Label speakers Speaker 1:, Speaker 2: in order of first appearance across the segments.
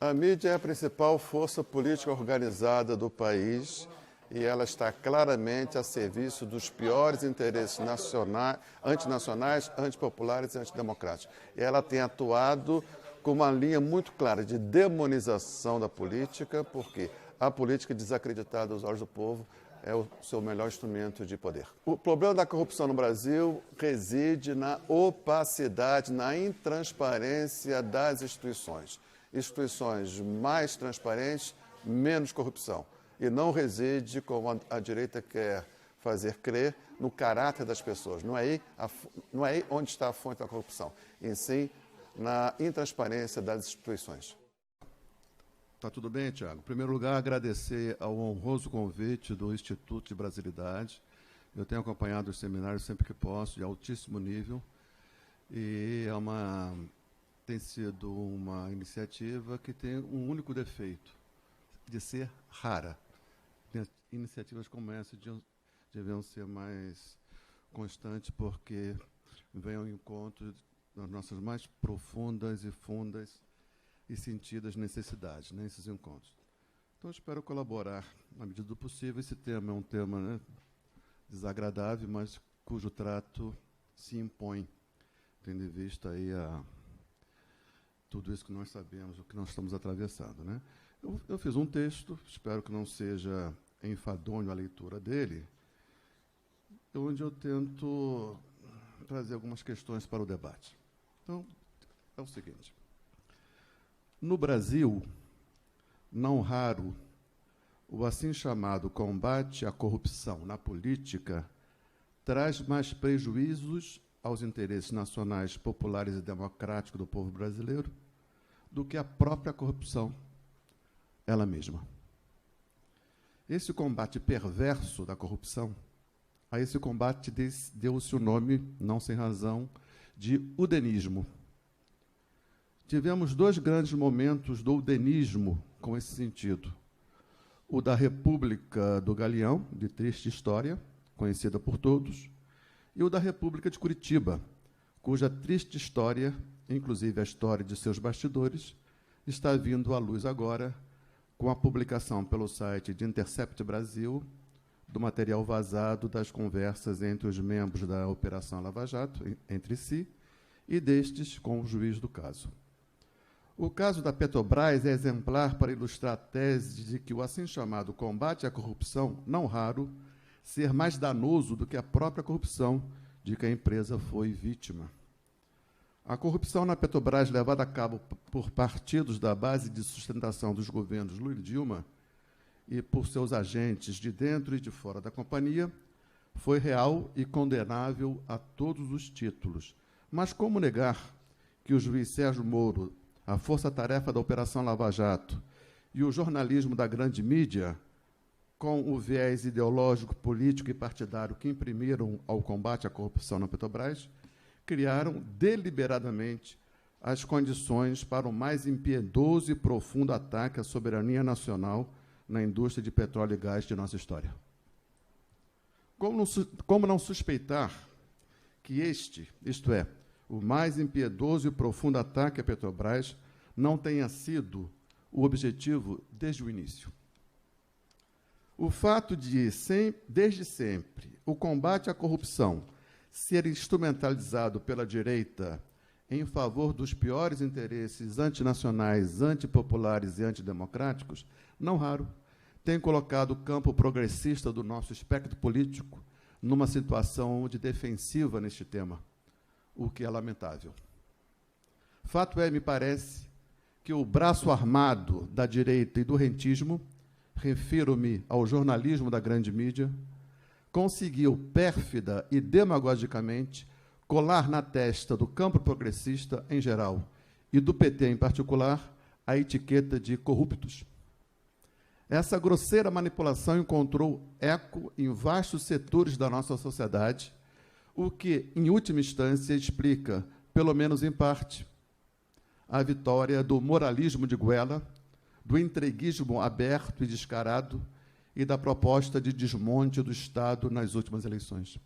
Speaker 1: A mídia é a principal força política organizada do país e ela está claramente a serviço dos piores interesses antinacionais, antipopulares e antidemocráticos. E ela tem atuado com uma linha muito clara de demonização da política, porque a política desacreditada aos olhos do povo é o seu melhor instrumento de poder. O problema da corrupção no Brasil reside na opacidade, na intransparência das instituições. Instituições mais transparentes, menos corrupção. E não reside, como a direita quer fazer crer, no caráter das pessoas. Não é aí onde está a fonte da corrupção, e sim na intransparência das instituições.
Speaker 2: Tá tudo bem, Tiago? Em primeiro lugar, agradecer ao honroso convite do Instituto de Brasilidade. Eu tenho acompanhado os seminários sempre que posso, de altíssimo nível, e tem sido uma iniciativa que tem um único defeito, de ser rara. Iniciativas como essa deviam ser mais constantes, porque vêm ao encontro das nossas mais profundas e fundas e sentidas necessidades nesses encontros. Então, espero colaborar na medida do possível. Esse tema é um tema desagradável, mas cujo trato se impõe, tendo em vista aí tudo isso que nós sabemos, o que nós estamos atravessando, né? Eu fiz um texto, espero que não seja enfadonho a leitura dele, onde eu tento trazer algumas questões para o debate. Então, é o seguinte. No Brasil, não raro, o assim chamado combate à corrupção na política traz mais prejuízos aos interesses nacionais, populares e democráticos do povo brasileiro do que a própria corrupção ela mesma. Esse combate perverso da corrupção, a esse combate deu-se o nome, não sem razão, de udenismo. Tivemos dois grandes momentos do udenismo com esse sentido. O da República do Galeão, de triste história, conhecida por todos, e o da República de Curitiba, cuja triste história, inclusive a história de seus bastidores, está vindo à luz agora com a publicação pelo site de Intercept Brasil do material vazado das conversas entre os membros da Operação Lava Jato, entre si, e destes com o juiz do caso. O caso da Petrobras é exemplar para ilustrar a tese de que o assim chamado combate à corrupção, não raro, ser mais danoso do que a própria corrupção de que a empresa foi vítima. A corrupção na Petrobras, levada a cabo por partidos da base de sustentação dos governos Lula e Dilma e por seus agentes de dentro e de fora da companhia, foi real e condenável a todos os títulos. Mas como negar que o juiz Sérgio Moro, a força-tarefa da Operação Lava Jato e o jornalismo da grande mídia, com o viés ideológico, político e partidário que imprimiram ao combate à corrupção na Petrobras, criaram deliberadamente as condições para o mais impiedoso e profundo ataque à soberania nacional na indústria de petróleo e gás de nossa história. Como não suspeitar que isto é, o mais impiedoso e profundo ataque à Petrobras não tenha sido o objetivo desde o início? O fato de, desde sempre, o combate à corrupção ser instrumentalizado pela direita em favor dos piores interesses antinacionais, antipopulares e antidemocráticos, não raro, tem colocado o campo progressista do nosso espectro político numa situação de defensiva neste tema, o que é lamentável. Fato é, me parece, que o braço armado da direita e do rentismo, refiro-me ao jornalismo da grande mídia, conseguiu, pérfida e demagogicamente, colar na testa do campo progressista em geral e do PT em particular a etiqueta de corruptos. Essa grosseira manipulação encontrou eco em vastos setores da nossa sociedade, o que, em última instância, explica, pelo menos em parte, a vitória do moralismo de goela, do entreguismo aberto e descarado e da proposta de desmonte do Estado nas últimas eleições.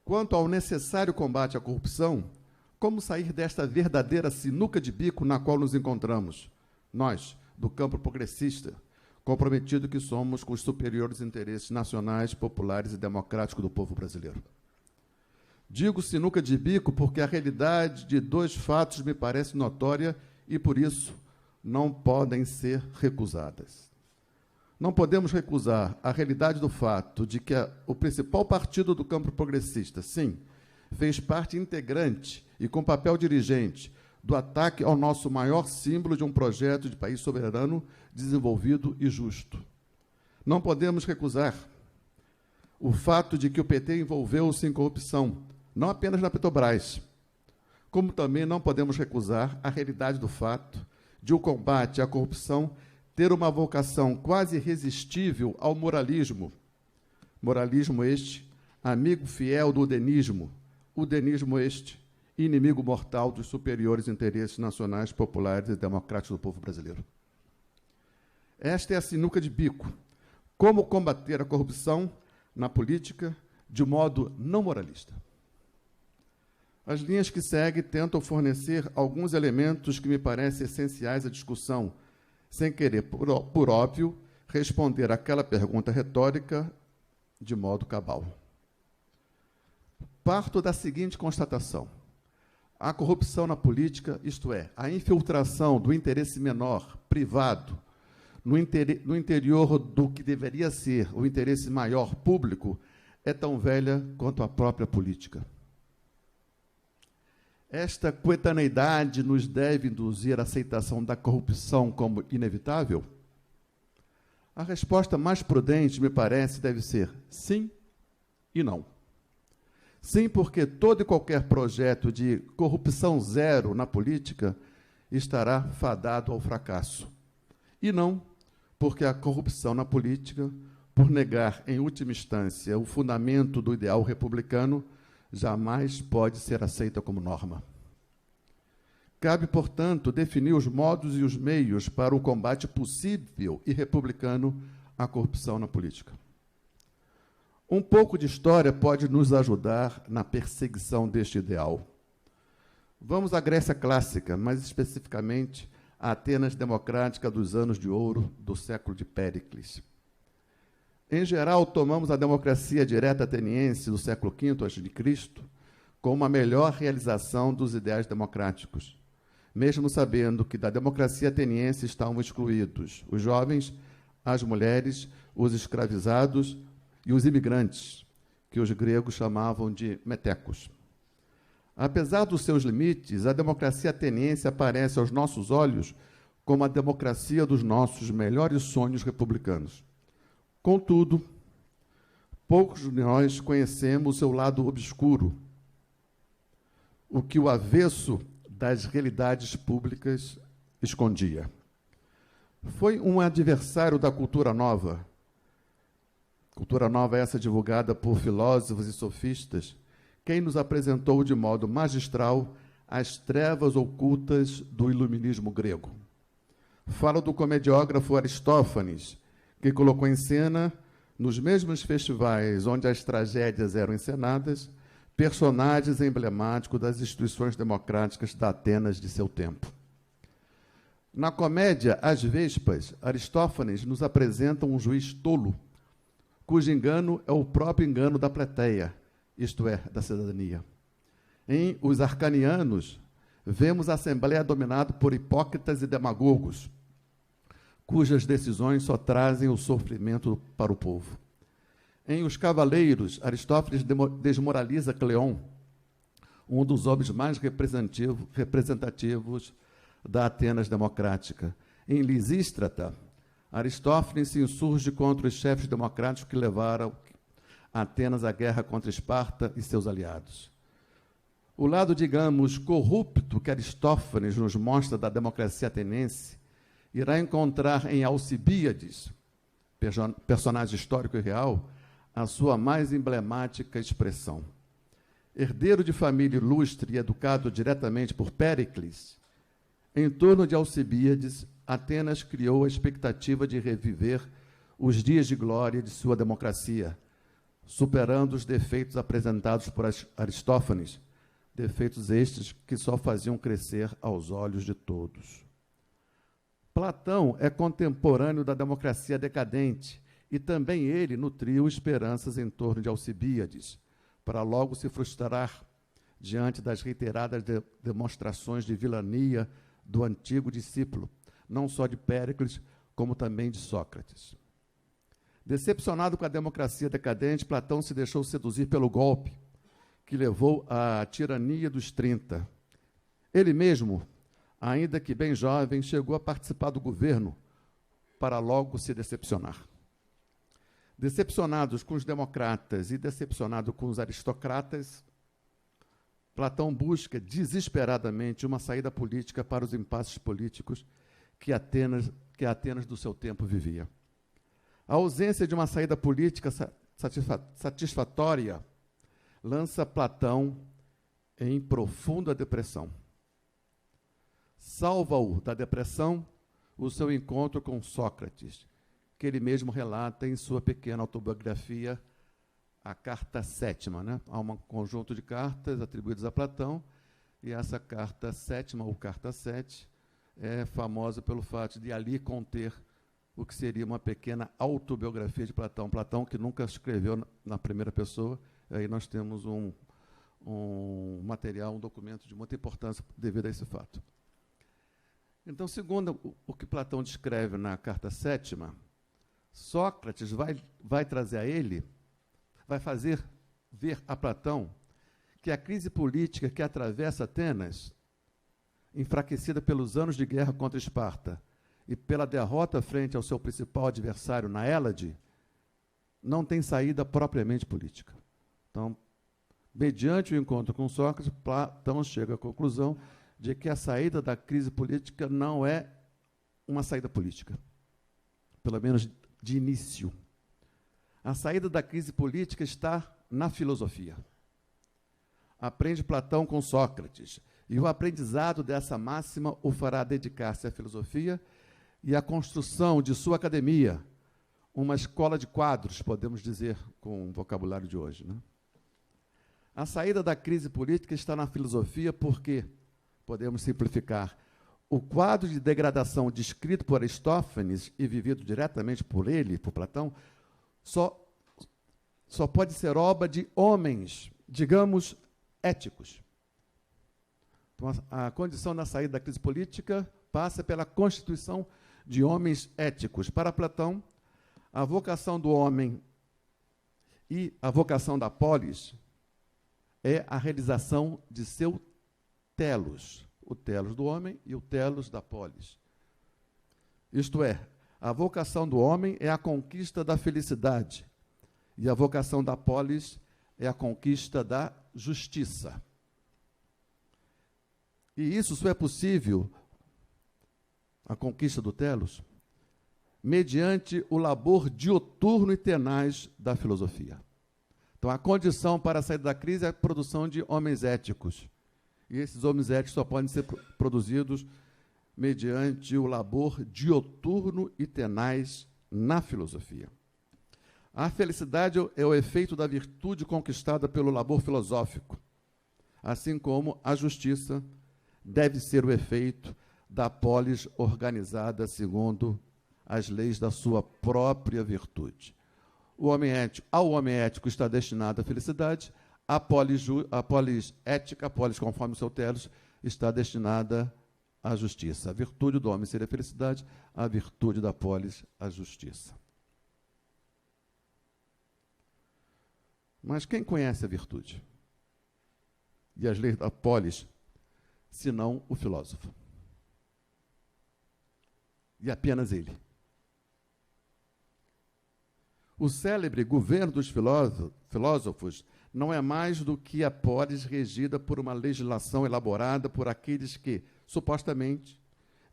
Speaker 2: Quanto ao necessário combate à corrupção, Como sair desta verdadeira sinuca de bico na qual nos encontramos? Nós, do campo progressista, comprometido que somos com os superiores interesses nacionais, populares e democráticos do povo brasileiro. Digo sinuca de bico porque a realidade de dois fatos me parece notória e, por isso, não podem ser recusadas. Não podemos recusar a realidade do fato de que o principal partido do campo progressista, sim, fez parte integrante e com papel dirigente do ataque ao nosso maior símbolo de um projeto de país soberano, desenvolvido e justo. Não podemos recusar o fato de que o PT envolveu-se em corrupção, não apenas na Petrobras, como também não podemos recusar a realidade do fato de o combate à corrupção ter uma vocação quase irresistível ao moralismo. Moralismo este, amigo fiel do udenismo, udenismo este, inimigo mortal dos superiores interesses nacionais, populares e democráticos do povo brasileiro. Esta é a sinuca de bico. Como combater a corrupção na política de modo não moralista. As linhas que seguem tentam fornecer alguns elementos que me parecem essenciais à discussão, sem querer, por óbvio, responder àquela pergunta retórica de modo cabal. Parto da seguinte constatação. A corrupção na política, isto é, a infiltração do interesse menor, privado, no interior do que deveria ser o interesse maior, público, é tão velha quanto a própria política. Esta coetaneidade nos deve induzir a aceitação da corrupção como inevitável? A resposta mais prudente, me parece, deve ser sim e não. Sim, porque todo e qualquer projeto de corrupção zero na política estará fadado ao fracasso. E não, porque a corrupção na política, por negar, em última instância, o fundamento do ideal republicano, jamais pode ser aceita como norma. Cabe, portanto, definir os modos e os meios para o combate possível e republicano à corrupção na política. Um pouco de história pode nos ajudar na perseguição deste ideal. Vamos à Grécia clássica, mais especificamente a Atenas democrática dos anos de ouro do século de Péricles. Em geral, tomamos a democracia direta ateniense do século V a.C. como a melhor realização dos ideais democráticos, mesmo sabendo que da democracia ateniense estavam excluídos os jovens, as mulheres, os escravizados e os imigrantes, que os gregos chamavam de metecos. Apesar dos seus limites, a democracia ateniense aparece aos nossos olhos como a democracia dos nossos melhores sonhos republicanos. Contudo, poucos de nós conhecemos o seu lado obscuro, o que o avesso das realidades públicas escondia. Foi um adversário da cultura nova essa divulgada por filósofos e sofistas, quem nos apresentou de modo magistral as trevas ocultas do iluminismo grego. Falo do comediógrafo Aristófanes, que colocou em cena, nos mesmos festivais onde as tragédias eram encenadas, personagens emblemáticos das instituições democráticas da Atenas de seu tempo. Na comédia As Vespas, Aristófanes nos apresenta um juiz tolo, cujo engano é o próprio engano da plateia, isto é, da cidadania. Em Os Arcanianos, vemos a Assembleia dominada por hipócritas e demagogos, cujas decisões só trazem o sofrimento para o povo. Em Os Cavaleiros, Aristófanes desmoraliza Cleon, um dos homens mais representativos da Atenas democrática. Em Lisístrata, Aristófanes se insurge contra os chefes democráticos que levaram Atenas à guerra contra Esparta e seus aliados. O lado, digamos, corrupto que Aristófanes nos mostra da democracia ateniense irá encontrar em Alcibíades, personagem histórico e real, a sua mais emblemática expressão. Herdeiro de família ilustre e educado diretamente por Péricles, em torno de Alcibíades, Atenas criou a expectativa de reviver os dias de glória de sua democracia, superando os defeitos apresentados por Aristófanes, defeitos estes que só faziam crescer aos olhos de todos. Platão é contemporâneo da democracia decadente e também ele nutriu esperanças em torno de Alcibíades, para logo se frustrar diante das reiteradas demonstrações de vilania do antigo discípulo, não só de Péricles, como também de Sócrates. Decepcionado com a democracia decadente, Platão se deixou seduzir pelo golpe, que levou à tirania dos 30. Ele mesmo, ainda que bem jovem, chegou a participar do governo, para logo se decepcionar. Decepcionados com os democratas e decepcionado com os aristocratas, Platão busca desesperadamente uma saída política para os impasses políticos que Atenas do seu tempo vivia. A ausência de uma saída política satisfatória lança Platão em profunda depressão. Salva-o da depressão o seu encontro com Sócrates, que ele mesmo relata em sua pequena autobiografia, a Carta Sétima, né? Há um conjunto de cartas atribuídas a Platão, e essa Carta Sétima, ou Carta 7, é famosa pelo fato de ali conter o que seria uma pequena autobiografia de Platão. Platão que nunca escreveu na primeira pessoa, aí nós temos um material, um documento de muita importância devido a esse fato. Então, segundo o que Platão descreve na Carta Sétima, Sócrates vai trazer a ele, vai fazer ver a Platão que a crise política que atravessa Atenas, enfraquecida pelos anos de guerra contra Esparta e pela derrota frente ao seu principal adversário na Hélade, não tem saída propriamente política. Então, mediante o encontro com Sócrates, Platão chega à conclusão de que a saída da crise política não é uma saída política, pelo menos de início. A saída da crise política está na filosofia. Aprende Platão com Sócrates, e o aprendizado dessa máxima o fará dedicar-se à filosofia e à construção de sua academia, uma escola de quadros, podemos dizer, com o vocabulário de hoje, né? A saída da crise política está na filosofia porque, podemos simplificar, o quadro de degradação descrito por Aristófanes e vivido diretamente por ele, por Platão, só pode ser obra de homens, digamos, éticos. Então, a condição da saída da crise política passa pela constituição de homens éticos. Para Platão, a vocação do homem e a vocação da polis é a realização de seu telos, o telos do homem e o telos da polis. Isto é, a vocação do homem é a conquista da felicidade e a vocação da polis é a conquista da justiça. E isso só é possível, a conquista do telos, mediante o labor dioturno e tenaz da filosofia. Então, a condição para a saída da crise é a produção de homens éticos. E esses homens éticos só podem ser produzidos mediante o labor dioturno e tenaz na filosofia. A felicidade é o efeito da virtude conquistada pelo labor filosófico, assim como a justiça deve ser o efeito da polis organizada segundo as leis da sua própria virtude. Ao homem ético está destinada a felicidade, a polis ética, a polis conforme o seu telos, está destinada à justiça. A virtude do homem seria a felicidade, a virtude da polis, a justiça. Mas quem conhece a virtude e as leis da polis, senão o filósofo? E apenas ele. O célebre governo dos filósofos não é mais do que a polis regida por uma legislação elaborada por aqueles que, supostamente,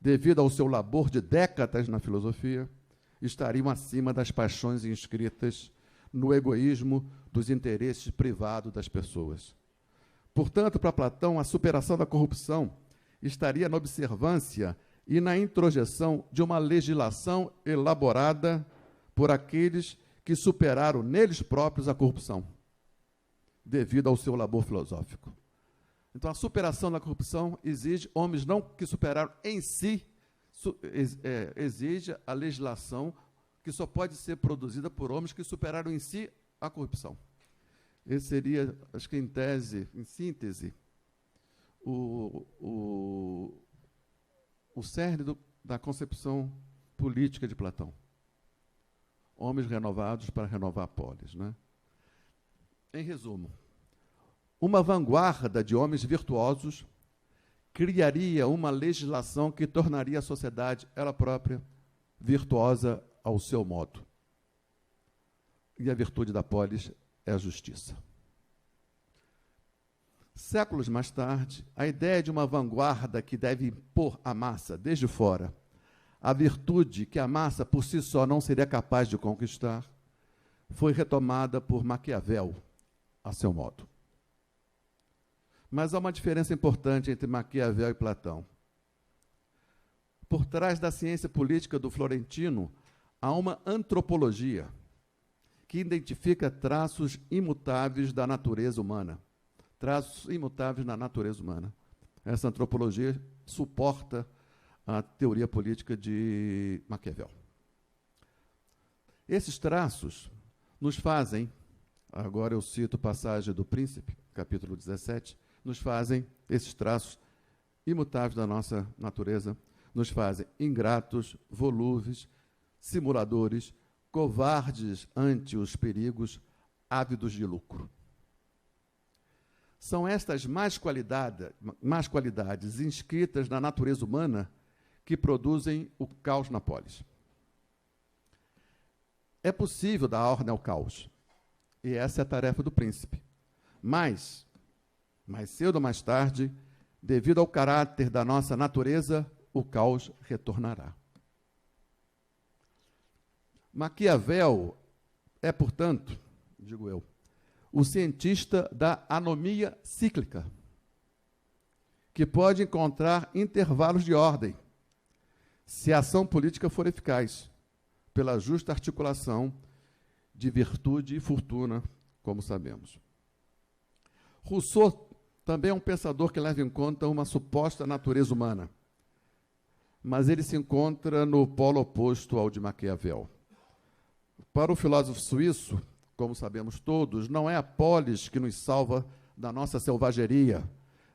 Speaker 2: devido ao seu labor de décadas na filosofia, estariam acima das paixões inscritas no egoísmo dos interesses privados das pessoas. Portanto, para Platão, a superação da corrupção estaria na observância e na introjeção de uma legislação elaborada por aqueles que superaram neles próprios a corrupção, devido ao seu labor filosófico. Então, a superação da corrupção exige homens não que superaram em si, exige a legislação que só pode ser produzida por homens que superaram em si a corrupção. Esse seria, acho que em tese, em síntese, o cerne da concepção política de Platão. Homens renovados para renovar a polis, né? Em resumo, uma vanguarda de homens virtuosos criaria uma legislação que tornaria a sociedade, ela própria, virtuosa ao seu modo. E a virtude da polis é a justiça. Séculos mais tarde, a ideia de uma vanguarda que deve impor à massa, desde fora, a virtude que a massa por si só não seria capaz de conquistar, foi retomada por Maquiavel, a seu modo. Mas há uma diferença importante entre Maquiavel e Platão. Por trás da ciência política do Florentino, há uma antropologia que identifica traços imutáveis da natureza humana. Traços imutáveis na natureza humana. Essa antropologia suporta a teoria política de Maquiavel. Esses traços nos fazem, agora eu cito passagem do Príncipe, capítulo 17, nos fazem, esses traços imutáveis da nossa natureza, nos fazem ingratos, volúveis, simuladores, covardes ante os perigos, ávidos de lucro. São estas más qualidades inscritas na natureza humana que produzem o caos na polis. É possível dar ordem ao caos, e essa é a tarefa do príncipe. Mas, mais cedo ou mais tarde, devido ao caráter da nossa natureza, o caos retornará. Maquiavel é, portanto, digo eu, o cientista da anomia cíclica, que pode encontrar intervalos de ordem, se a ação política for eficaz, pela justa articulação de virtude e fortuna, como sabemos. Rousseau também é um pensador que leva em conta uma suposta natureza humana, mas ele se encontra no polo oposto ao de Maquiavel. Para o filósofo suíço, como sabemos todos, não é a polis que nos salva da nossa selvageria,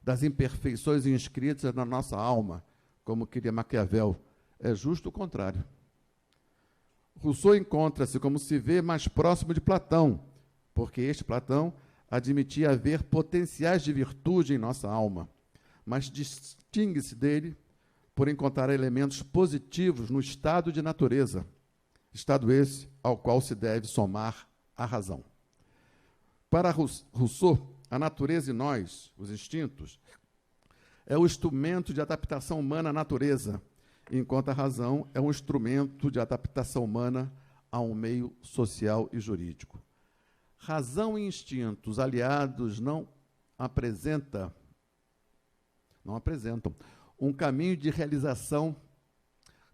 Speaker 2: das imperfeições inscritas na nossa alma, como queria Maquiavel. É justo o contrário. Rousseau encontra-se, como se vê, mais próximo de Platão, porque este Platão admitia haver potenciais de virtude em nossa alma, mas distingue-se dele por encontrar elementos positivos no estado de natureza, estado esse ao qual se deve somar a razão. Para Rousseau, a natureza e nós, os instintos, é o instrumento de adaptação humana à natureza, enquanto a razão é um instrumento de adaptação humana a um meio social e jurídico. Razão e instintos aliados não apresentam um caminho de realização.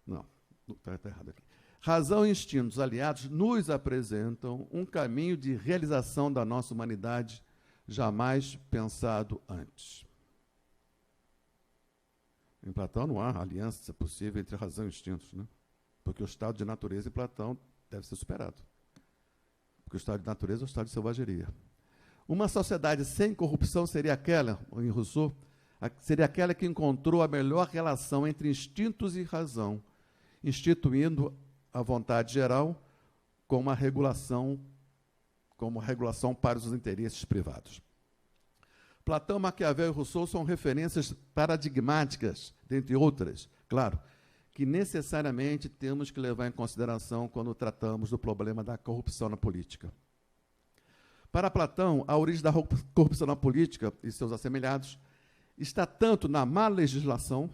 Speaker 2: Não, está errado aqui. Razão e instintos aliados nos apresentam um caminho de realização da nossa humanidade jamais pensado antes. Em Platão não há aliança possível entre razão e instintos, né? Porque o estado de natureza em Platão deve ser superado. Porque o estado de natureza é o estado de selvageria. Uma sociedade sem corrupção seria aquela, em Rousseau, seria aquela que encontrou a melhor relação entre instintos e razão, instituindo a vontade geral como regulação para os interesses privados. Platão, Maquiavel e Rousseau são referências paradigmáticas, dentre outras, claro, que necessariamente temos que levar em consideração quando tratamos do problema da corrupção na política. Para Platão, a origem da corrupção na política e seus assemelhados está tanto na má legislação,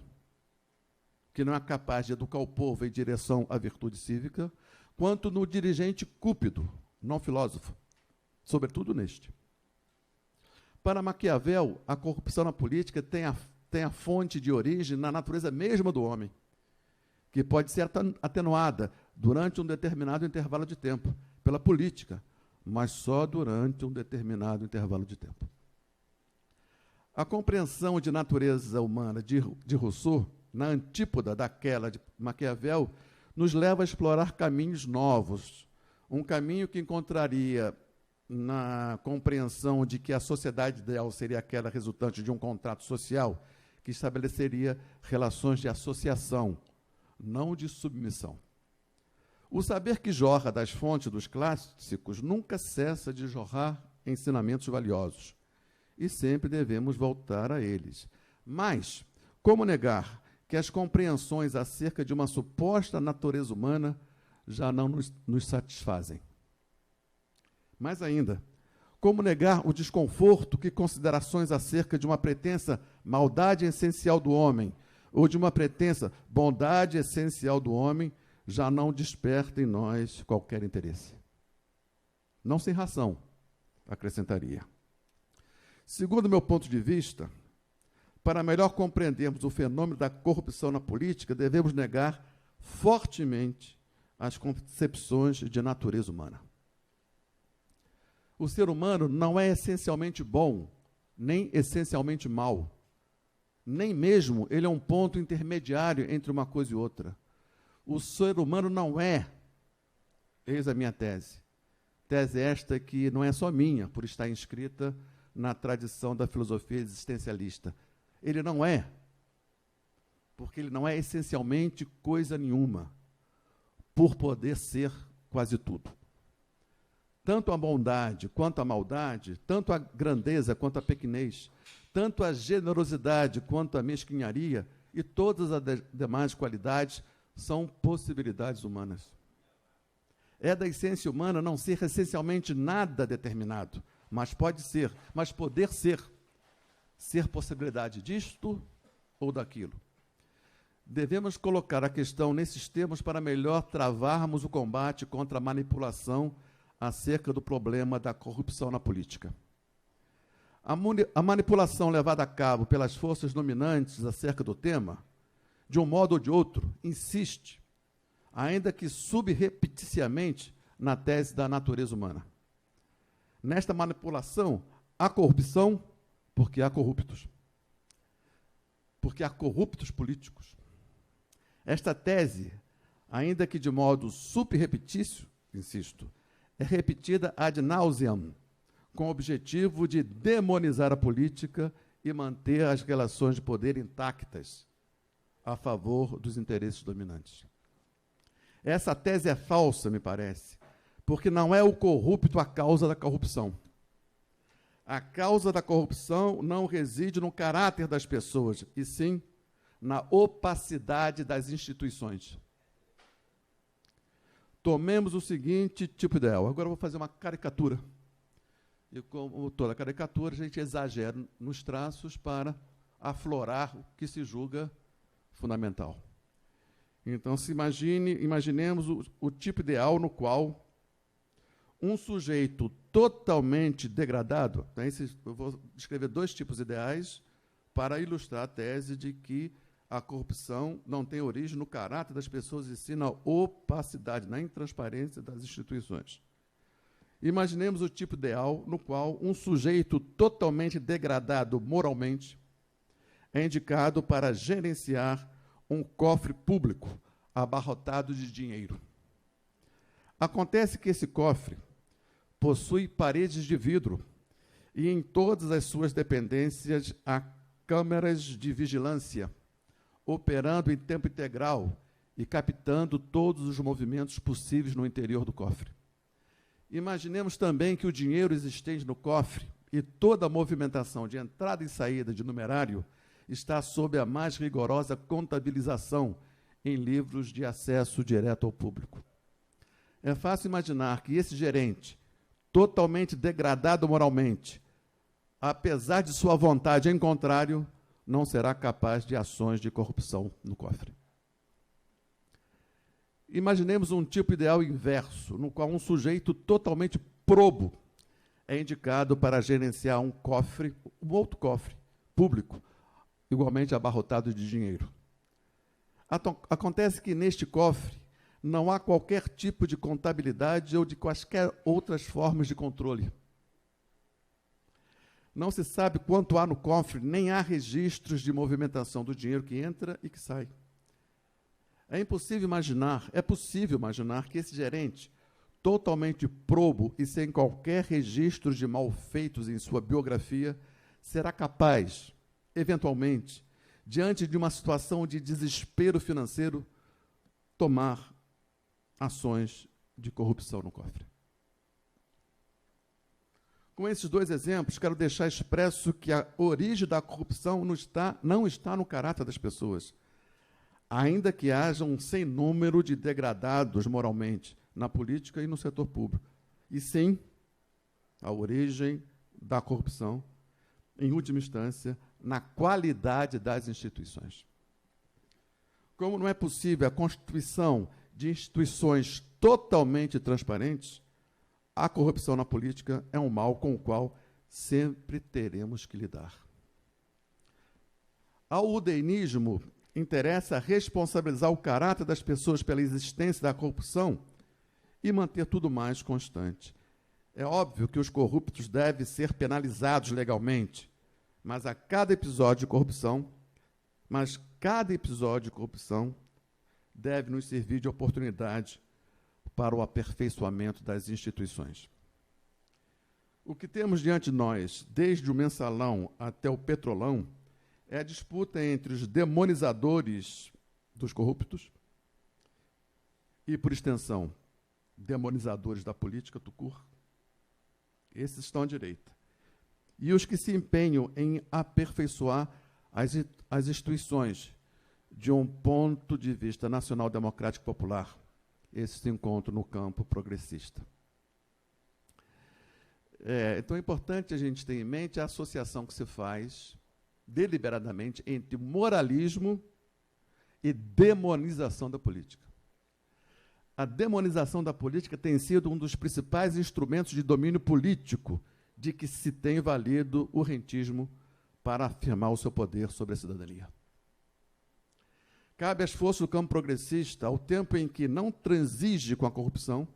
Speaker 2: que não é capaz de educar o povo em direção à virtude cívica, quanto no dirigente cúpido, não filósofo, sobretudo neste. Para Maquiavel, a corrupção na política tem a fonte de origem na natureza mesma do homem, que pode ser atenuada durante um determinado intervalo de tempo, pela política, mas só durante um determinado intervalo de tempo. A compreensão de natureza humana de Rousseau, na antípoda daquela de Maquiavel, nos leva a explorar caminhos novos. Um caminho que encontraria na compreensão de que a sociedade ideal seria aquela resultante de um contrato social que estabeleceria relações de associação, não de submissão. O saber que jorra das fontes dos clássicos nunca cessa de jorrar ensinamentos valiosos, e sempre devemos voltar a eles. Mas, como negar que as compreensões acerca de uma suposta natureza humana já não nos satisfazem? Mais ainda, como negar o desconforto que considerações acerca de uma pretensa maldade essencial do homem ou de uma pretensa bondade essencial do homem já não desperta em nós qualquer interesse? Não sem razão, acrescentaria. Segundo meu ponto de vista, para melhor compreendermos o fenômeno da corrupção na política, devemos negar fortemente as concepções de natureza humana. O ser humano não é essencialmente bom, nem essencialmente mau. Nem mesmo ele é um ponto intermediário entre uma coisa e outra. O ser humano não é, eis a minha tese. Tese esta que não é só minha, por estar inscrita na tradição da filosofia existencialista. Ele não é, porque ele não é essencialmente coisa nenhuma, por poder ser quase tudo. Tanto a bondade quanto a maldade, tanto a grandeza quanto a pequenez, tanto a generosidade quanto a mesquinharia e todas as demais qualidades são possibilidades humanas. É da essência humana não ser essencialmente nada determinado, mas pode ser, mas poder ser possibilidade disto ou daquilo. Devemos colocar a questão nesses termos para melhor travarmos o combate contra a manipulação acerca do problema da corrupção na política. A manipulação levada a cabo pelas forças dominantes acerca do tema, de um modo ou de outro, insiste, ainda que subrepticiamente, na tese da natureza humana. Nesta manipulação, há corrupção porque há corruptos. Porque há corruptos políticos. Esta tese, ainda que de modo subreptício, insisto, é repetida ad nauseam, com o objetivo de demonizar a política e manter as relações de poder intactas a favor dos interesses dominantes. Essa tese é falsa, me parece, porque não é o corrupto a causa da corrupção. A causa da corrupção não reside no caráter das pessoas, e sim na opacidade das instituições. Tomemos o seguinte tipo ideal. Agora eu vou fazer uma caricatura. E como toda caricatura, a gente exagera nos traços para aflorar o que se julga fundamental. Então, imaginemos o tipo ideal no qual um sujeito totalmente degradado, né, eu vou descrever dois tipos ideais para ilustrar a tese de que a corrupção não tem origem no caráter das pessoas e sim na opacidade, na intransparência das instituições. Imaginemos o tipo ideal no qual um sujeito totalmente degradado moralmente é indicado para gerenciar um cofre público abarrotado de dinheiro. Acontece que esse cofre possui paredes de vidro e em todas as suas dependências há câmeras de vigilância operando em tempo integral e captando todos os movimentos possíveis no interior do cofre. Imaginemos também que o dinheiro existente no cofre e toda a movimentação de entrada e saída de numerário está sob a mais rigorosa contabilização em livros de acesso direto ao público. É fácil imaginar que esse gerente, totalmente degradado moralmente, apesar de sua vontade em contrário, não será capaz de ações de corrupção no cofre. Imaginemos um tipo ideal inverso, no qual um sujeito totalmente probo é indicado para gerenciar um outro cofre público, igualmente abarrotado de dinheiro. Acontece que neste cofre não há qualquer tipo de contabilidade ou de quaisquer outras formas de controle. Não se sabe quanto há no cofre, nem há registros de movimentação do dinheiro que entra e que sai. É possível imaginar que esse gerente, totalmente probo e sem qualquer registro de malfeitos em sua biografia, será capaz, eventualmente, diante de uma situação de desespero financeiro, tomar ações de corrupção no cofre. Com esses dois exemplos, quero deixar expresso que a origem da corrupção não está no caráter das pessoas, ainda que haja um sem número de degradados moralmente na política e no setor público. E sim, a origem da corrupção, em última instância, na qualidade das instituições. Como não é possível a constituição de instituições totalmente transparentes, a corrupção na política é um mal com o qual sempre teremos que lidar. Ao udeinismo interessa responsabilizar o caráter das pessoas pela existência da corrupção e manter tudo mais constante. É óbvio que os corruptos devem ser penalizados legalmente, mas cada episódio de corrupção deve nos servir de oportunidade para o aperfeiçoamento das instituições. O que temos diante de nós, desde o mensalão até o petrolão, é a disputa entre os demonizadores dos corruptos e, por extensão, demonizadores da política, tucur. Esses estão à direita. E os que se empenham em aperfeiçoar as instituições de um ponto de vista nacional democrático popular, esses se encontram no campo progressista. Então é importante a gente ter em mente a associação que se faz deliberadamente entre moralismo e demonização da política. A demonização da política tem sido um dos principais instrumentos de domínio político de que se tem valido o rentismo para afirmar o seu poder sobre a cidadania. Cabe às forças do campo progressista, ao tempo em que não transige com a corrupção,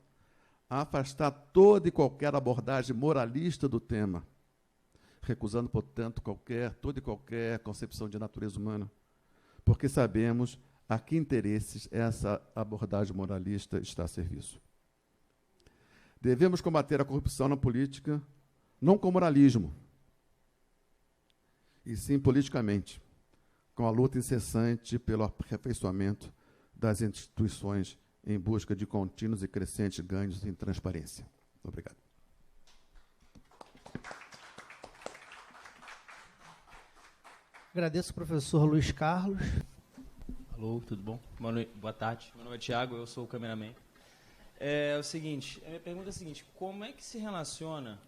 Speaker 2: a afastar toda e qualquer abordagem moralista do tema, recusando, portanto, toda e qualquer concepção de natureza humana, porque sabemos a que interesses essa abordagem moralista está a serviço. Devemos combater a corrupção na política, não com moralismo, e sim politicamente, com a luta incessante pelo aperfeiçoamento das instituições em busca de contínuos e crescentes ganhos em transparência. Obrigado.
Speaker 3: Agradeço ao professor Luiz Carlos.
Speaker 4: Alô, tudo bom? Boa tarde. Meu nome é Tiago, eu sou o cameraman. É o seguinte, a minha pergunta é a seguinte: como é que se relaciona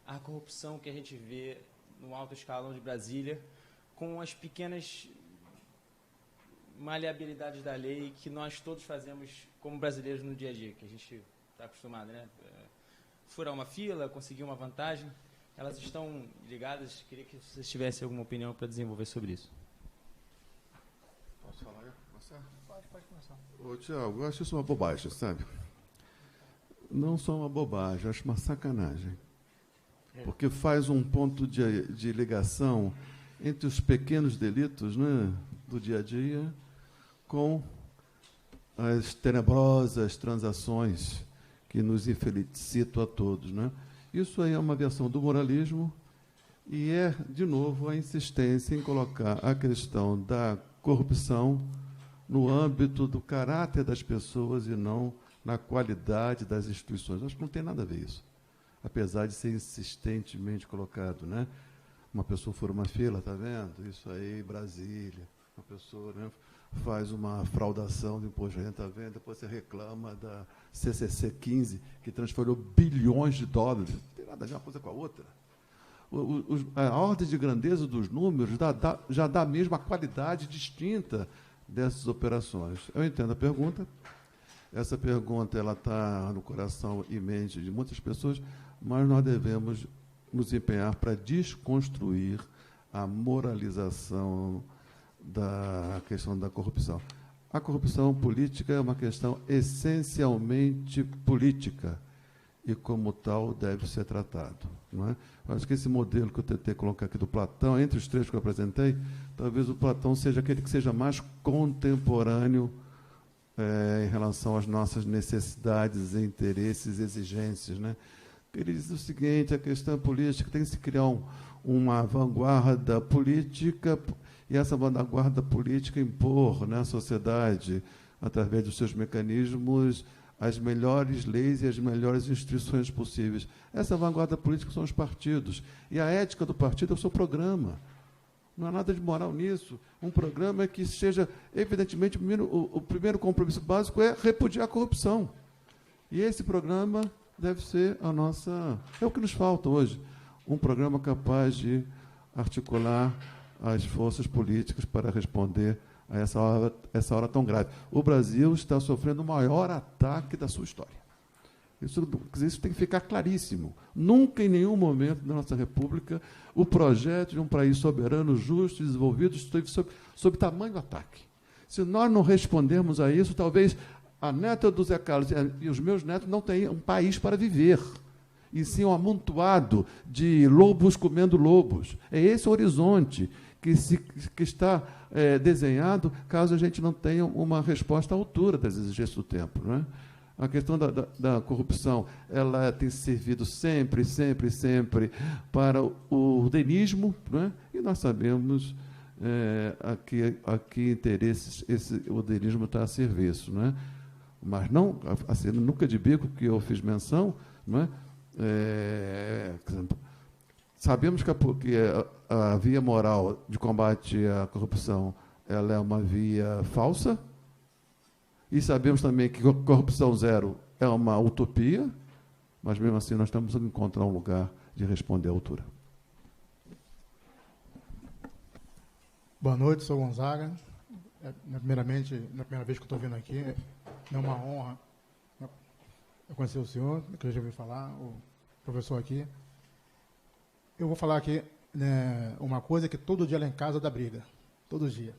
Speaker 4: a corrupção que a gente vê no alto escalão de Brasília com as pequenas maleabilidades da lei que nós todos fazemos como brasileiros no dia a dia, que a gente está acostumado, né? Furar uma fila, conseguir uma vantagem, elas estão ligadas. Queria que vocês tivessem alguma opinião para desenvolver sobre isso.
Speaker 2: Posso falar?
Speaker 3: Pode começar.
Speaker 2: Ô, Tiago, eu acho isso uma bobagem, sabe? Não só uma bobagem, eu acho uma sacanagem. Porque faz um ponto de ligação entre os pequenos delitos, né, do dia a dia com as tenebrosas transações que nos infelicitam a todos, né? Isso aí é uma versão do moralismo e é, de novo, a insistência em colocar a questão da corrupção no âmbito do caráter das pessoas e não na qualidade das instituições. Acho que não tem nada a ver isso, apesar de ser insistentemente colocado, né? Uma pessoa fura uma fila, está vendo? Isso aí, Brasília. Uma pessoa, né, faz uma fraudação do imposto de renda, está vendo? Depois você reclama da CCC 15, que transferiu bilhões de dólares. Não tem nada a ver uma coisa com a outra. A ordem de grandeza dos números já dá mesmo a qualidade distinta dessas operações. Eu entendo a pergunta. Essa pergunta está no coração e mente de muitas pessoas, mas nós devemos nos empenhar para desconstruir a moralização da questão da corrupção. A corrupção política é uma questão essencialmente política e, como tal, deve ser tratado. Não é? Eu acho que esse modelo que eu tentei colocar aqui do Platão, entre os três que eu apresentei, talvez o Platão seja aquele que seja mais contemporâneo em relação às nossas necessidades, interesses, exigências. Né? Ele diz o seguinte: a questão política tem que se criar uma vanguarda política, e essa vanguarda política impor na sociedade, através dos seus mecanismos, as melhores leis e as melhores instituições possíveis. Essa vanguarda política são os partidos. E a ética do partido é o seu programa. Não há nada de moral nisso. Um programa que seja, evidentemente, o primeiro compromisso básico é repudiar a corrupção. E esse programa deve ser a nossa... É o que nos falta hoje. Um programa capaz de articular as forças políticas para responder a essa hora tão grave. O Brasil está sofrendo o maior ataque da sua história. Isso tem que ficar claríssimo. Nunca, em nenhum momento da nossa República, o projeto de um país soberano, justo e desenvolvido esteve sob tamanho ataque. Se nós não respondermos a isso, talvez a neta do Zé Carlos e os meus netos não tenham um país para viver, e sim um amontoado de lobos comendo lobos. É esse o horizonte que está desenhado, caso a gente não tenha uma resposta à altura das exigências do tempo. Não é? A questão da corrupção, ela tem servido sempre para o urbanismo, não é? E nós sabemos a que interesses o urbanismo está a serviço. Não é? Mas não, assim, nunca de bico que eu fiz menção, não é? Sabemos que a via moral de combate à corrupção ela é uma via falsa, e sabemos também que corrupção zero é uma utopia, mas, mesmo assim, nós temos que encontrar um lugar de responder à altura.
Speaker 5: Boa noite, sou Gonzaga. Primeiramente, na primeira vez que estou vindo aqui, é uma honra conhecer o senhor, que eu já ouvi falar, o professor aqui. Eu vou falar aqui uma coisa que todo dia lá em casa dá briga, todo dia.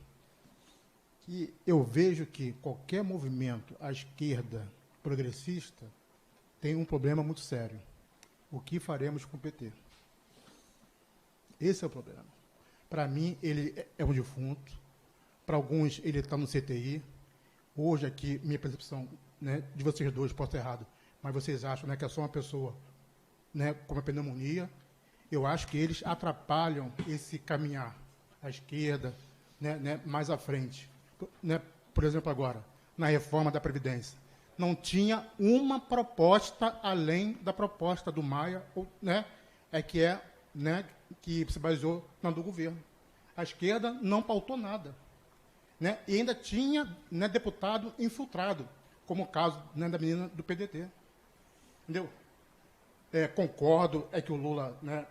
Speaker 5: Que eu vejo que qualquer movimento à esquerda progressista tem um problema muito sério. O que faremos com o PT? Esse é o problema. Para mim, ele é um defunto. Para alguns, ele está no CTI. Hoje, aqui, minha percepção, né, de vocês dois, posso estar errado, mas vocês acham, né, que é só uma pessoa, né, com uma pneumonia. Eu acho que eles atrapalham esse caminhar à esquerda, né, mais à frente. Né, por exemplo, agora, na reforma da Previdência. Não tinha uma proposta além da proposta do Maia, né, que se baseou na do governo. A esquerda não pautou nada. Né, e ainda tinha, né, deputado infiltrado, como o caso, né, da menina do PDT. Entendeu? Concordo que o Lula, né,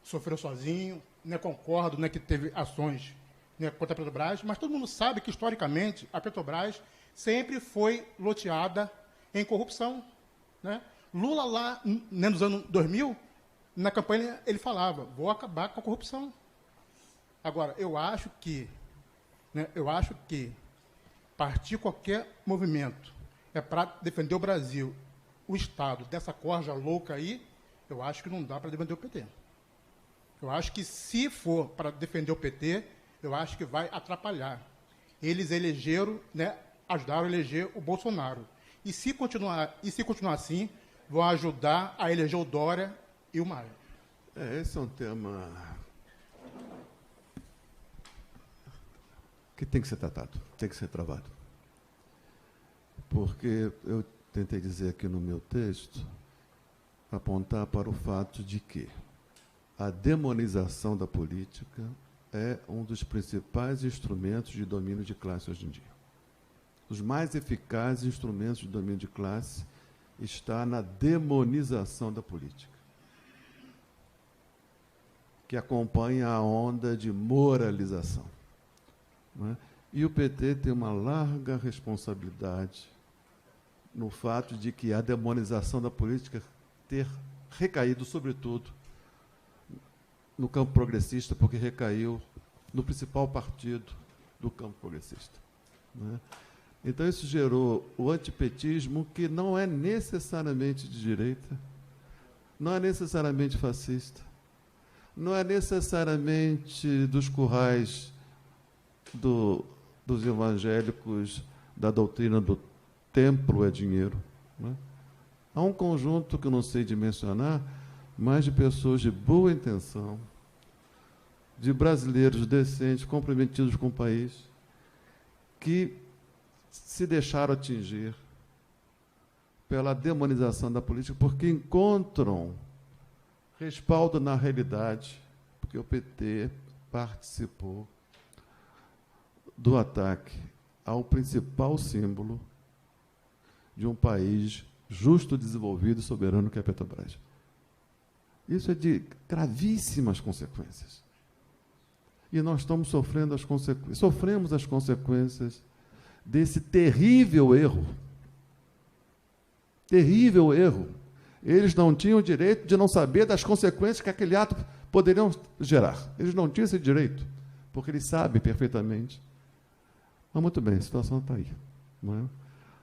Speaker 5: sofreu sozinho, né, concordo, né, que teve ações, né, contra a Petrobras, mas todo mundo sabe que, historicamente, a Petrobras sempre foi loteada em corrupção. Né? Lula, lá, né, nos anos 2000, na campanha, ele falava, vou acabar com a corrupção. Agora, eu acho que partir qualquer movimento para defender o Brasil, o Estado, dessa corja louca aí, eu acho que não dá para defender o PT. Eu acho que, se for para defender o PT, eu acho que vai atrapalhar. Eles elegeram, né, ajudaram a eleger o Bolsonaro. E se continuar assim, vão ajudar a eleger o Dória e o Maia.
Speaker 2: Esse é um tema que tem que ser tratado, tem que ser travado. Porque eu tentei dizer aqui no meu texto, apontar para o fato de que a demonização da política é um dos principais instrumentos de domínio de classe hoje em dia. Os mais eficazes instrumentos de domínio de classe está na demonização da política, que acompanha a onda de moralização. Não é? E o PT tem uma larga responsabilidade no fato de que a demonização da política ter recaído, sobretudo, no campo progressista, porque recaiu no principal partido do campo progressista. Né? Então, isso gerou o antipetismo, que não é necessariamente de direita, não é necessariamente fascista, não é necessariamente dos currais dos evangélicos da doutrina do templo é dinheiro. Né? Há um conjunto que eu não sei dimensionar, mas de pessoas de boa intenção, de brasileiros decentes, comprometidos com o país, que se deixaram atingir pela demonização da política, porque encontram respaldo na realidade, porque o PT participou do ataque ao principal símbolo de um país justo, desenvolvido e soberano, que é a Petrobras. Isso é de gravíssimas consequências. E nós estamos sofrendo as consequências, sofremos as consequências desse terrível erro. Terrível erro. Eles não tinham o direito de não saber das consequências que aquele ato poderiam gerar. Eles não tinham esse direito, porque eles sabem perfeitamente. Mas, muito bem, a situação está aí. Não é?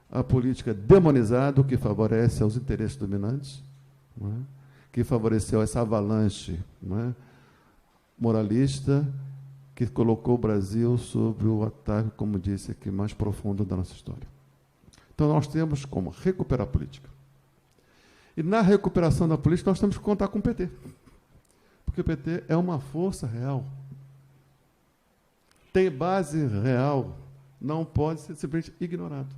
Speaker 2: A política demonizada, que favorece aos interesses dominantes, não é? Que favoreceu essa avalanche, não é? Moralista, que colocou o Brasil sob o ataque, como disse aqui, mais profundo da nossa história. Então, nós temos como recuperar a política. E, na recuperação da política, nós temos que contar com o PT. Porque o PT é uma força real. Tem base real. Não pode ser simplesmente ignorado.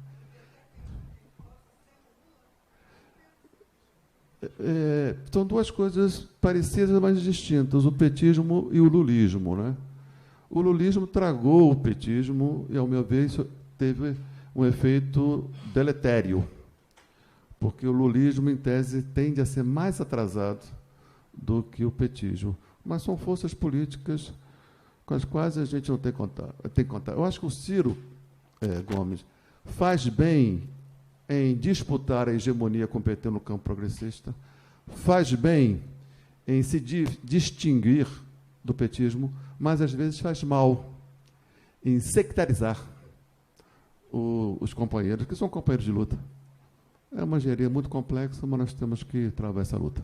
Speaker 2: São duas coisas parecidas, mas distintas, o petismo e o lulismo. Né? O lulismo tragou o petismo e, ao meu ver, isso teve um efeito deletério, porque o lulismo, em tese, tende a ser mais atrasado do que o petismo. Mas são forças políticas com as quais a gente não tem que contar. Eu acho que o Ciro Gomes faz bem em disputar a hegemonia com o PT no campo progressista, faz bem em se distinguir do petismo, mas, às vezes, faz mal em sectarizar os companheiros, que são companheiros de luta. É uma engenharia muito complexa, mas nós temos que travar essa luta.